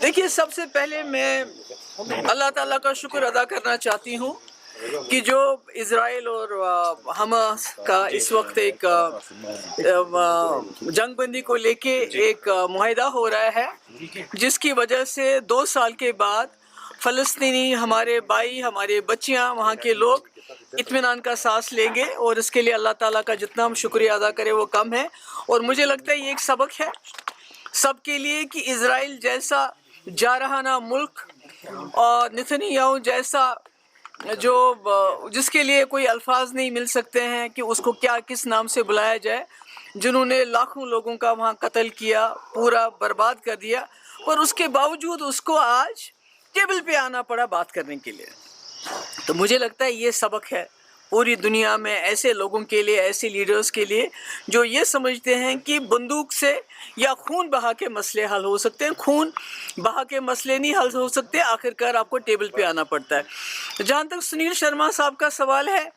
देखिए, सबसे पहले मैं अल्लाह ताला का शुक्र अदा करना चाहती हूँ कि जो इज़राइल और हमास का इस वक्त एक जंगबंदी को लेके एक मुआहिदा हो रहा है, जिसकी वजह से 2 साल के बाद फ़लस्तीनी हमारे भाई, हमारे बच्चियाँ, वहाँ के लोग इत्मीनान का सांस लेंगे। और इसके लिए अल्लाह ताला का जितना हम शुक्रिया अदा करें वो कम है। और मुझे लगता है ये एक सबक है सबके लिए कि इज़राइल जैसा जारहाना मुल्क और नेतन्याहू जैसा जिसके लिए कोई अल्फाज नहीं मिल सकते हैं कि उसको क्या किस नाम से बुलाया जाए, जिन्होंने लाखों लोगों का वहाँ कत्ल किया, पूरा बर्बाद कर दिया, पर उसके बावजूद उसको आज टेबल पे आना पड़ा बात करने के लिए। तो मुझे लगता है ये सबक है पूरी दुनिया में ऐसे लोगों के लिए, ऐसे लीडर्स के लिए जो ये समझते हैं कि बंदूक से या खून बहा के मसले हल हो सकते हैं। खून बहा के मसले नहीं हल हो सकते, आखिरकार आपको टेबल पे आना पड़ता है। जहाँ तक सुनील शर्मा साहब का सवाल है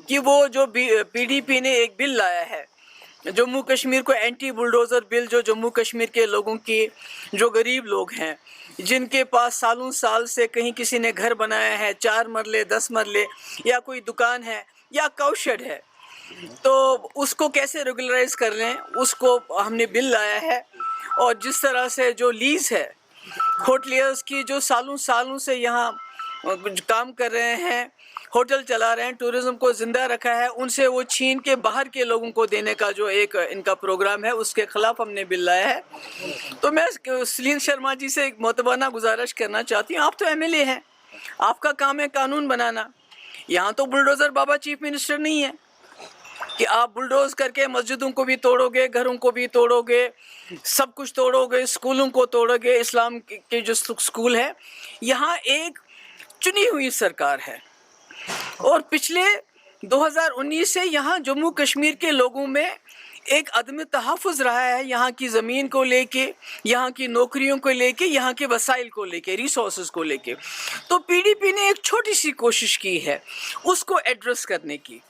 कि वो जो पीडीपी ने एक बिल लाया है जम्मू कश्मीर को, एंटी बुलडोज़र बिल, जो जम्मू कश्मीर के लोगों की, जो गरीब लोग हैं, जिनके पास सालों साल से कहीं किसी ने घर बनाया है, 4 मरले 10 मरले, या कोई दुकान है या काउशेड है, तो उसको कैसे रेगुलराइज कर लें, उसको हमने बिल लाया है। और जिस तरह से जो लीज है होटलियर्स की, जो सालों सालों से यहाँ काम कर रहे हैं, होटल चला रहे हैं, टूरिज्म को ज़िंदा रखा है, उनसे वो छीन के बाहर के लोगों को देने का जो एक इनका प्रोग्राम है, उसके ख़िलाफ़ हमने बिल लाया है। तो मैं सुनील शर्मा जी से एक मोतबाना गुजारिश करना चाहती हूँ, आप तो एमएलए हैं, आपका काम है कानून बनाना। यहाँ तो बुलडोज़र बाबा चीफ मिनिस्टर नहीं है कि आप बुलडोज़ करके मस्जिदों को भी तोड़ोगे, घरों को भी तोड़ोगे, सब कुछ तोड़ोगे, स्कूलों को तोड़ोगे। इस्लाम के जो स्कूल है, यहाँ एक चुनी हुई सरकार है और पिछले 2019 से यहाँ जम्मू कश्मीर के लोगों में एक अदम तहफ़्फ़ुज़ रहा है, यहाँ की ज़मीन को लेके, यहाँ की नौकरियों को लेके, यहाँ के वसाइल को लेके, रिसोर्सेज को लेके। तो पीडीपी ने एक छोटी सी कोशिश की है उसको एड्रेस करने की।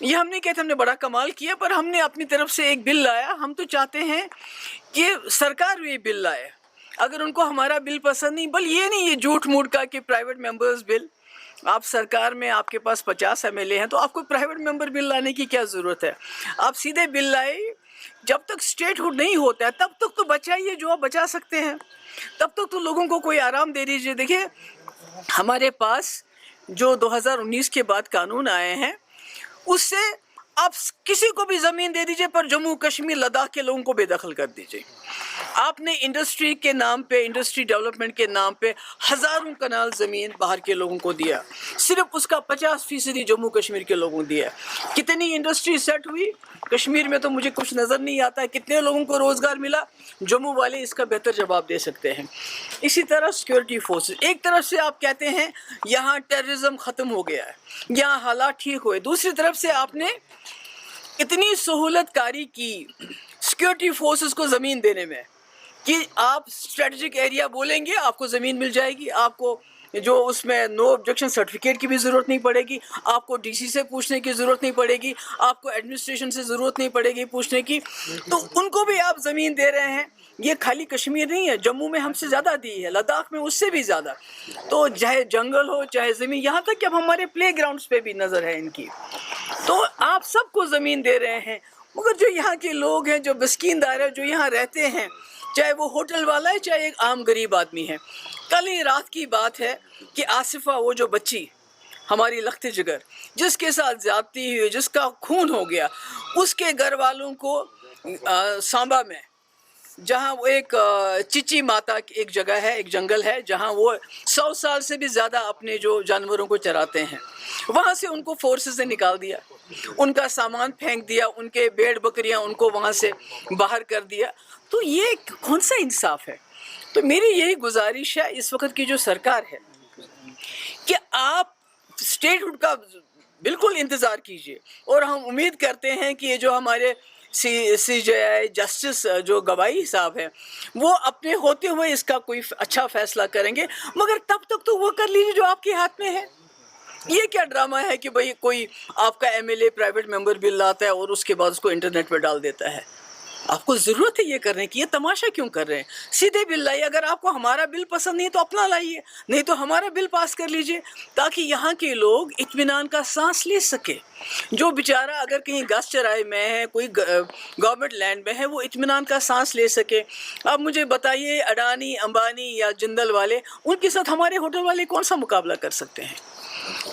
ये हम नहीं कहते हमने बड़ा कमाल किया, पर हमने अपनी तरफ से एक बिल लाया। हम तो चाहते हैं कि सरकार भी बिल लाए। अगर उनको हमारा बिल पसंद नहीं, बल ये नहीं, ये झूठ मूठ का कि प्राइवेट मेंबर्स बिल, आप सरकार में आपके पास 50 एमएलए हैं, तो आपको प्राइवेट मेंबर बिल लाने की क्या ज़रूरत है? आप सीधे बिल लाए। जब तक स्टेटहुड नहीं होता है तब तक तो बचाइए जो आप बचा सकते हैं, तब तक तो लोगों को कोई आराम दे दीजिए। देखिए, हमारे पास जो 2019 के बाद कानून आए हैं, उससे आप किसी को भी ज़मीन दे दीजिए, पर जम्मू कश्मीर लद्दाख के लोगों को बेदखल कर दीजिए। आपने इंडस्ट्री के नाम पे, इंडस्ट्री डेवलपमेंट के नाम पे हज़ारों कनाल ज़मीन बाहर के लोगों को दिया, सिर्फ उसका 50% जम्मू कश्मीर के लोगों को दिया। कितनी इंडस्ट्री सेट हुई कश्मीर में तो मुझे कुछ नज़र नहीं आता है। कितने लोगों को रोज़गार मिला, जम्मू वाले इसका बेहतर जवाब दे सकते हैं। इसी तरह सिक्योरिटी फोर्सेस, एक तरफ से आप कहते हैं यहाँ टेररिज्म ख़त्म हो गया है, यहाँ हालात ठीक हुए, दूसरी तरफ से आपने इतनी सहूलतकारी की सिक्योरिटी फोर्सेस को ज़मीन देने में कि आप स्ट्रेटजिक एरिया बोलेंगे आपको ज़मीन मिल जाएगी, आपको जो उसमें नो ऑब्जेक्शन सर्टिफिकेट की भी ज़रूरत नहीं पड़ेगी, आपको डीसी से पूछने की ज़रूरत नहीं पड़ेगी, आपको एडमिनिस्ट्रेशन से ज़रूरत नहीं पड़ेगी पूछने की, तो उनको भी आप ज़मीन दे रहे हैं। ये खाली कश्मीर नहीं है, जम्मू में हमसे ज़्यादा दी है, लद्दाख में उससे भी ज़्यादा। तो चाहे जंगल हो चाहे ज़मीन, यहाँ तक कि अब हमारे प्ले ग्राउंड्स पर भी नज़र है इनकी। तो आप सबको ज़मीन दे रहे हैं, मगर जो यहाँ के लोग हैं, जो बस्कीनदार हैं, जो यहाँ रहते हैं, चाहे वो होटल वाला है चाहे एक आम गरीब आदमी है। कल ही रात की बात है कि आसिफा, वो जो बच्ची हमारी लख्त जिगर, जिसके साथ ज़्यादती हुई, जिसका खून हो गया, उसके घर वालों को सांबा में, जहाँ वो एक चिची माता की एक जगह है, एक जंगल है, जहाँ वो 100 साल से भी ज़्यादा अपने जो जानवरों को चराते हैं, वहाँ से उनको फोर्सेस ने निकाल दिया, उनका सामान फेंक दिया, उनके भेड़ बकरियाँ उनको वहाँ से बाहर कर दिया। तो ये कौन सा इंसाफ है? तो मेरी यही गुजारिश है इस वक्त की जो सरकार है कि आप स्टेटहुड का बिल्कुल इंतज़ार कीजिए, और हम उम्मीद करते हैं कि ये जो हमारे CJI जस्टिस जो गवाही साहब हैं, वो अपने होते हुए इसका कोई अच्छा फैसला करेंगे, मगर तब तक तो वो कर लीजिए जो आपके हाथ में है। ये क्या ड्रामा है कि भाई कोई आपका एमएलए प्राइवेट मेंबर बिल लाता है और उसके बाद उसको इंटरनेट पर डाल देता है? آپ کو ضرورت ہے یہ کرنے کی، یہ تماشا کیوں کر رہے ہیں؟ سیدھے بل لائیے، اگر آپ کو ہمارا بل پسند نہیں تو اپنا لائیے، نہیں تو ہمارا بل پاس کر لیجئے، تاکہ یہاں کے لوگ اطمینان کا سانس لے سکے۔ جو بیچارہ اگر کہیں گھاس چرائے میں ہے، کوئی گورنمنٹ لینڈ میں ہے، وہ اطمینان کا سانس لے سکے۔ اب مجھے بتائیے، اڈانی، امبانی یا جندل والے، ان کے ساتھ ہمارے ہوٹل والے کون سا مقابلہ کر سکتے ہیں؟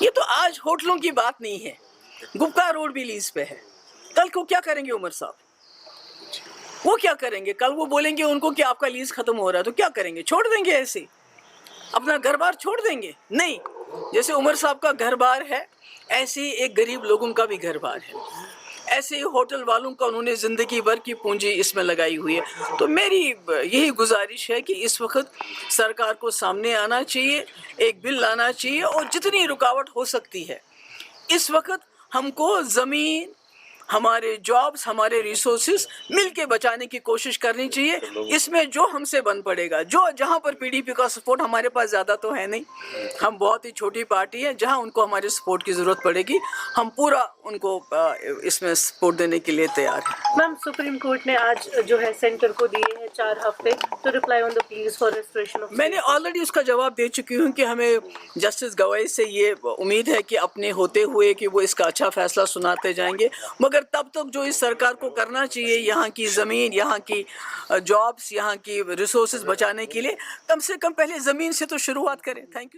یہ تو آج ہوٹلوں کی بات نہیں ہے، گپکا روڈ بھی لیز پہ ہے۔ کل کو کیا کریں گے عمر صاحب؟ وہ کیا کریں گے؟ کل وہ بولیں گے ان کو کہ آپ کا لیز ختم ہو رہا ہے، تو کیا کریں گے؟ چھوڑ دیں گے ایسے اپنا گھر بار چھوڑ دیں گے؟ نہیں، جیسے عمر صاحب کا گھر بار ہے، ایسے ہی ایک غریب لوگوں کا بھی گھر بار ہے، ایسے ہی ہوٹل والوں کا انہوں نے زندگی بھر کی پونجی اس میں لگائی ہوئی ہے۔ تو میری یہی گزارش ہے کہ اس وقت سرکار کو سامنے آنا چاہیے، ایک بل لانا چاہیے، اور جتنی رکاوٹ ہو سکتی ہے اس وقت ہم کو زمین، ہمارے جابز، ہمارے ریسورسز مل کے بچانے کی کوشش کرنی چاہیے۔ اس میں جو ہم سے بن پڑے گا، جہاں پر پی ڈی پی کا سپورٹ ہمارے پاس زیادہ تو ہے نہیں، ہم بہت ہی چھوٹی پارٹی ہے، جہاں ان کو ہمارے سپورٹ کی ضرورت پڑے گی ہم پورا ان کو اس میں سپورٹ دینے کے لیے تیار ہیں۔ میم، سپریم کورٹ نے آج جو ہے سینٹر کو دیے ہیں 4 ہفتے تو reply on the please for restoration of. میں نے آلریڈی اس کا جواب دے چکی ہوں کہ ہمیں جسٹس گوائی سے یہ امید ہے کہ اپنے ہوتے ہوئے کہ وہ اس کا اچھا فیصلہ سناتے جائیں گے، مگر تب تک جو اس سرکار کو کرنا چاہیے یہاں کی زمین، یہاں کی جابس، یہاں کی ریسورسز بچانے کے لیے، کم سے کم پہلے زمین سے تو شروعات کریں۔ Thank you.